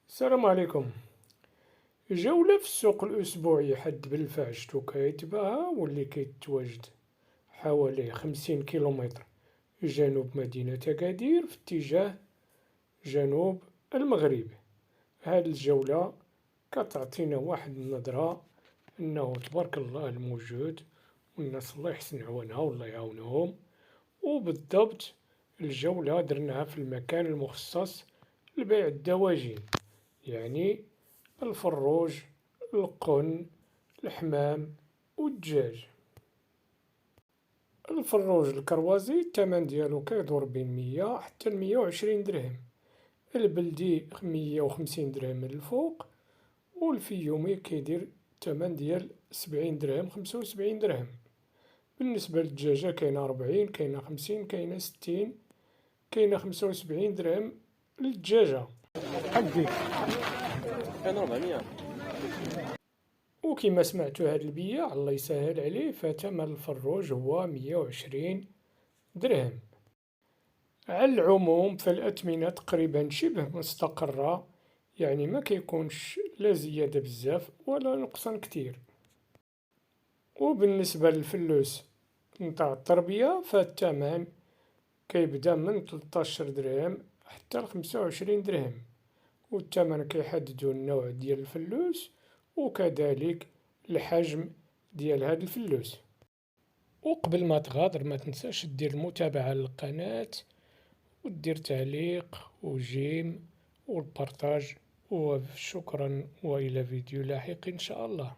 السلام عليكم. جولة في السوق الأسبوعي حد بلفا شتو كيتباها واللي كيتواجد حوالي 50 كيلومتر جنوب مدينة أكادير في اتجاه جنوب المغرب. هاد الجولة كتعطينا واحد النظرة أنه تبارك الله الموجود والناس الله يحسن عوانها والله يعاونهم. وبالضبط الجولة درناها في المكان المخصص لبيع الدواجن، يعني الفروج، القن، الحمام والدجاج. الفروج الكروازي الثمن ديالو كيدور بين 100 حتى 120 درهم، البلدي 150 درهم من الفوق، والفيومي كيدير الثمن ديال 70 درهم 75 درهم. بالنسبة للدجاجة كاينة 40، كاينة 50، كاينة 60، كاينة 75 درهم للدجاجة. حديك كان 400. وكما سمعتوا هاد البياع الله يسهل عليه فثمن الفروج هو 120 درهم. على العموم فالأثمنة تقريبا شبه مستقرة، يعني ما كيكونش لا زيادة بزاف ولا نقصان كتير. وبالنسبة للفلوس نتاع التربية فالثمن كيبدا من 13 درهم حتى ل25 درهم، والثمن كيحددو النوع ديال الفلوس وكذلك الحجم ديال هاد الفلوس. وقبل ما تغادر ما تنساش دير المتابعة للقناة ودير تعليق وجيم والبارتاج. وشكرا وإلى فيديو لاحق إن شاء الله.